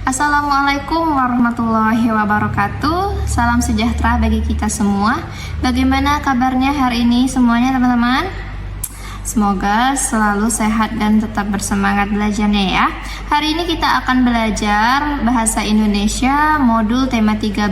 Assalamualaikum warahmatullahi wabarakatuh. Salam sejahtera bagi kita semua. Bagaimana kabarnya hari ini semuanya teman-teman? Semoga selalu sehat dan tetap bersemangat belajarnya ya. Hari ini kita akan belajar Bahasa Indonesia modul tema 13,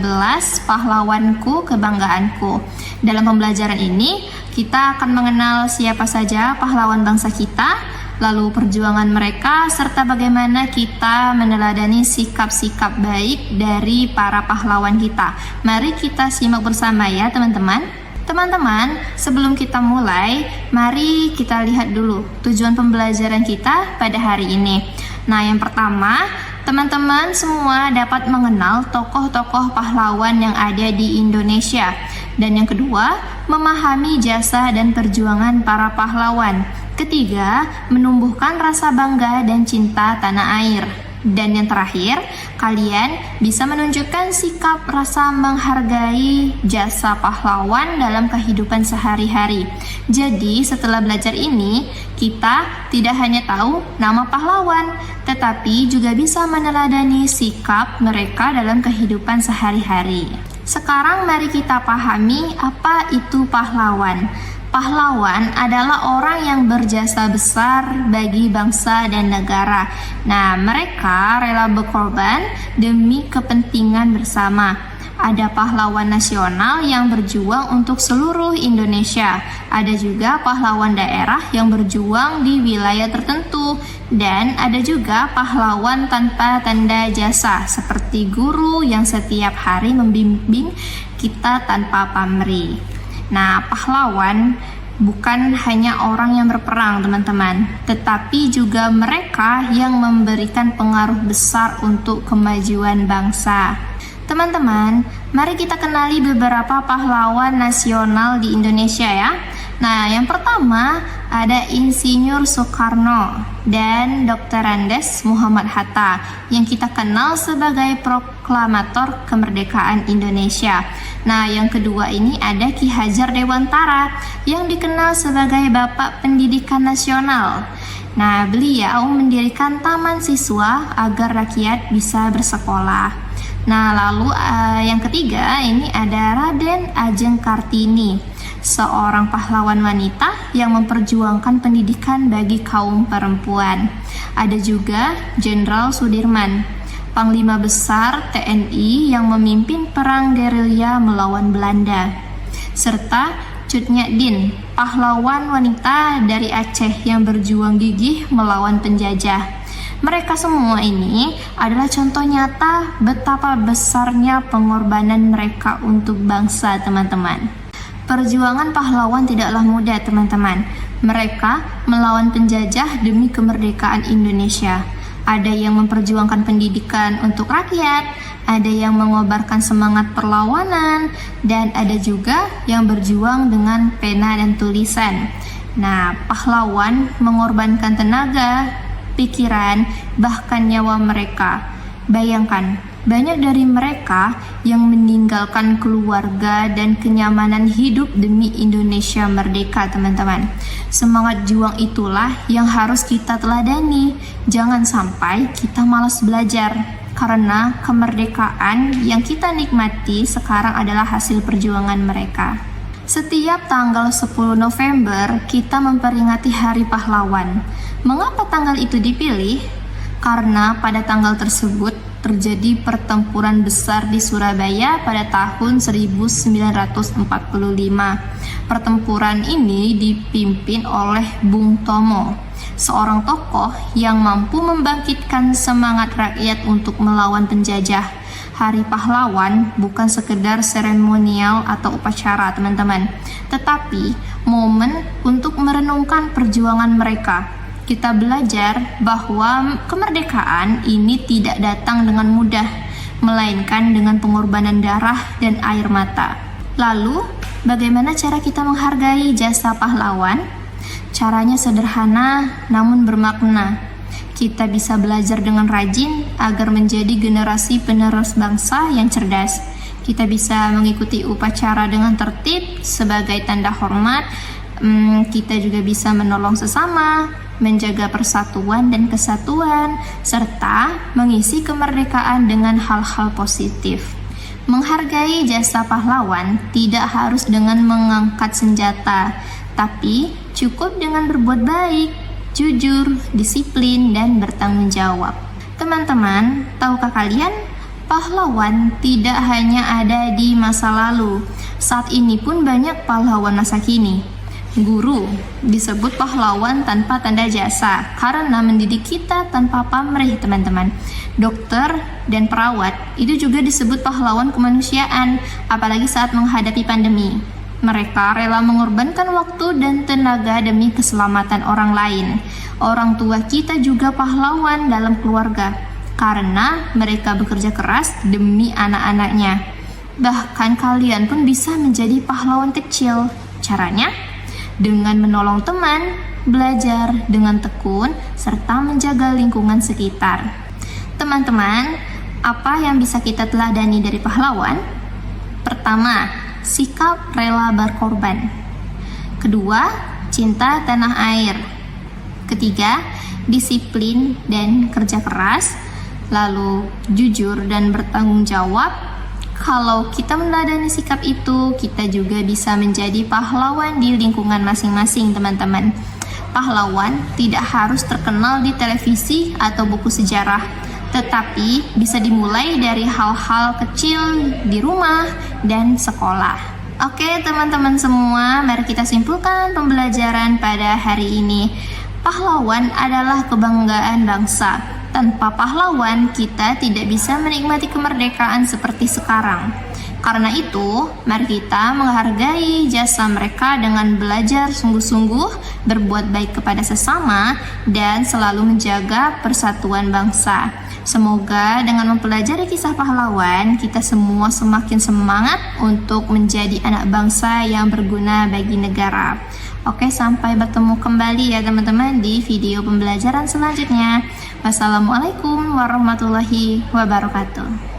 Pahlawanku Kebanggaanku. Dalam pembelajaran ini kita akan mengenal siapa saja pahlawan bangsa kita, lalu perjuangan mereka, serta bagaimana kita meneladani sikap-sikap baik dari para pahlawan kita. Mari kita simak bersama ya teman-teman. Teman-teman, sebelum kita mulai, mari kita lihat dulu tujuan pembelajaran kita pada hari ini. Nah, yang pertama, teman-teman semua dapat mengenal tokoh-tokoh pahlawan yang ada di Indonesia. Dan yang kedua, memahami jasa dan perjuangan para pahlawan. Ketiga, menumbuhkan rasa bangga dan cinta tanah air. Dan yang terakhir, kalian bisa menunjukkan sikap rasa menghargai jasa pahlawan dalam kehidupan sehari-hari. Jadi, setelah belajar ini, kita tidak hanya tahu nama pahlawan, tetapi juga bisa meneladani sikap mereka dalam kehidupan sehari-hari. Sekarang mari kita pahami apa itu pahlawan. Pahlawan adalah orang yang berjasa besar bagi bangsa dan negara. Nah, mereka rela berkorban demi kepentingan bersama. Ada pahlawan nasional yang berjuang untuk seluruh Indonesia. Ada juga pahlawan daerah yang berjuang di wilayah tertentu. Dan ada juga pahlawan tanpa tanda jasa, seperti guru yang setiap hari membimbing kita tanpa pamrih. Nah, pahlawan bukan hanya orang yang berperang, teman-teman, tetapi juga mereka yang memberikan pengaruh besar untuk kemajuan bangsa. Teman-teman, mari kita kenali beberapa pahlawan nasional di Indonesia ya. Nah, yang pertama ada Insinyur Soekarno dan Dr. Andes Muhammad Hatta yang kita kenal sebagai proklamator kemerdekaan Indonesia. Nah, yang kedua ini ada Ki Hajar Dewantara yang dikenal sebagai Bapak Pendidikan Nasional. Nah, beliau mendirikan taman siswa agar rakyat bisa bersekolah. Nah, lalu yang ketiga ini ada Raden Ajeng Kartini, seorang pahlawan wanita yang memperjuangkan pendidikan bagi kaum perempuan. Ada juga Jenderal Sudirman, Panglima Besar TNI yang memimpin perang gerilya melawan Belanda. Serta Cut Nyak Dien, pahlawan wanita dari Aceh yang berjuang gigih melawan penjajah. Mereka semua ini adalah contoh nyata betapa besarnya pengorbanan mereka untuk bangsa, teman-teman. Perjuangan pahlawan tidaklah mudah, teman-teman. Mereka melawan penjajah demi kemerdekaan Indonesia. Ada yang memperjuangkan pendidikan untuk rakyat, ada yang mengobarkan semangat perlawanan, dan ada juga yang berjuang dengan pena dan tulisan. Nah, pahlawan mengorbankan tenaga, pikiran, bahkan nyawa mereka. Bayangkan, banyak dari mereka yang meninggalkan keluarga dan kenyamanan hidup demi Indonesia merdeka, teman-teman. Semangat juang itulah yang harus kita teladani. Jangan sampai kita malas belajar, karena kemerdekaan yang kita nikmati sekarang adalah hasil perjuangan mereka. Setiap tanggal 10 November kita memperingati Hari Pahlawan. Mengapa tanggal itu dipilih? Karena pada tanggal tersebut terjadi pertempuran besar di Surabaya pada tahun 1945. Pertempuran ini dipimpin oleh Bung Tomo, seorang tokoh yang mampu membangkitkan semangat rakyat untuk melawan penjajah. Hari Pahlawan bukan sekedar seremonial atau upacara, teman-teman, tetapi momen untuk merenungkan perjuangan mereka. Kita belajar bahwa kemerdekaan ini tidak datang dengan mudah, melainkan dengan pengorbanan darah dan air mata. Lalu, bagaimana cara kita menghargai jasa pahlawan? Caranya sederhana namun bermakna. Kita bisa belajar dengan rajin agar menjadi generasi penerus bangsa yang cerdas. Kita bisa mengikuti upacara dengan tertib sebagai tanda hormat. Kita juga bisa menolong sesama, menjaga persatuan dan kesatuan, serta mengisi kemerdekaan dengan hal-hal positif. Menghargai jasa pahlawan tidak harus dengan mengangkat senjata, tapi cukup dengan berbuat baik, jujur, disiplin, dan bertanggung jawab. Teman-teman, tahukah kalian, pahlawan tidak hanya ada di masa lalu. Saat ini pun banyak pahlawan masa kini. Guru disebut pahlawan tanpa tanda jasa karena mendidik kita tanpa pamrih, teman-teman. Dokter dan perawat itu juga disebut pahlawan kemanusiaan, apalagi saat menghadapi pandemi. Mereka rela mengorbankan waktu dan tenaga demi keselamatan orang lain. Orang tua kita juga pahlawan dalam keluarga, karena mereka bekerja keras demi anak-anaknya. Bahkan kalian pun bisa menjadi pahlawan kecil. Caranya? Dengan menolong teman, belajar dengan tekun, serta menjaga lingkungan sekitar. Teman-teman, apa yang bisa kita teladani dari pahlawan? Pertama, sikap rela berkorban. Kedua, cinta tanah air. Ketiga, disiplin dan kerja keras. Lalu, jujur dan bertanggung jawab. Kalau kita meneladani sikap itu, kita juga bisa menjadi pahlawan di lingkungan masing-masing, teman-teman. Pahlawan tidak harus terkenal di televisi atau buku sejarah, tetapi bisa dimulai dari hal-hal kecil di rumah dan sekolah. Oke, teman-teman semua, mari kita simpulkan pembelajaran pada hari ini. Pahlawan adalah kebanggaan bangsa. Tanpa pahlawan, kita tidak bisa menikmati kemerdekaan seperti sekarang. Karena itu, mari kita menghargai jasa mereka dengan belajar sungguh-sungguh, berbuat baik kepada sesama, dan selalu menjaga persatuan bangsa. Semoga dengan mempelajari kisah pahlawan, kita semua semakin semangat untuk menjadi anak bangsa yang berguna bagi negara. Oke, sampai bertemu kembali ya teman-teman di video pembelajaran selanjutnya. Wassalamualaikum warahmatullahi wabarakatuh.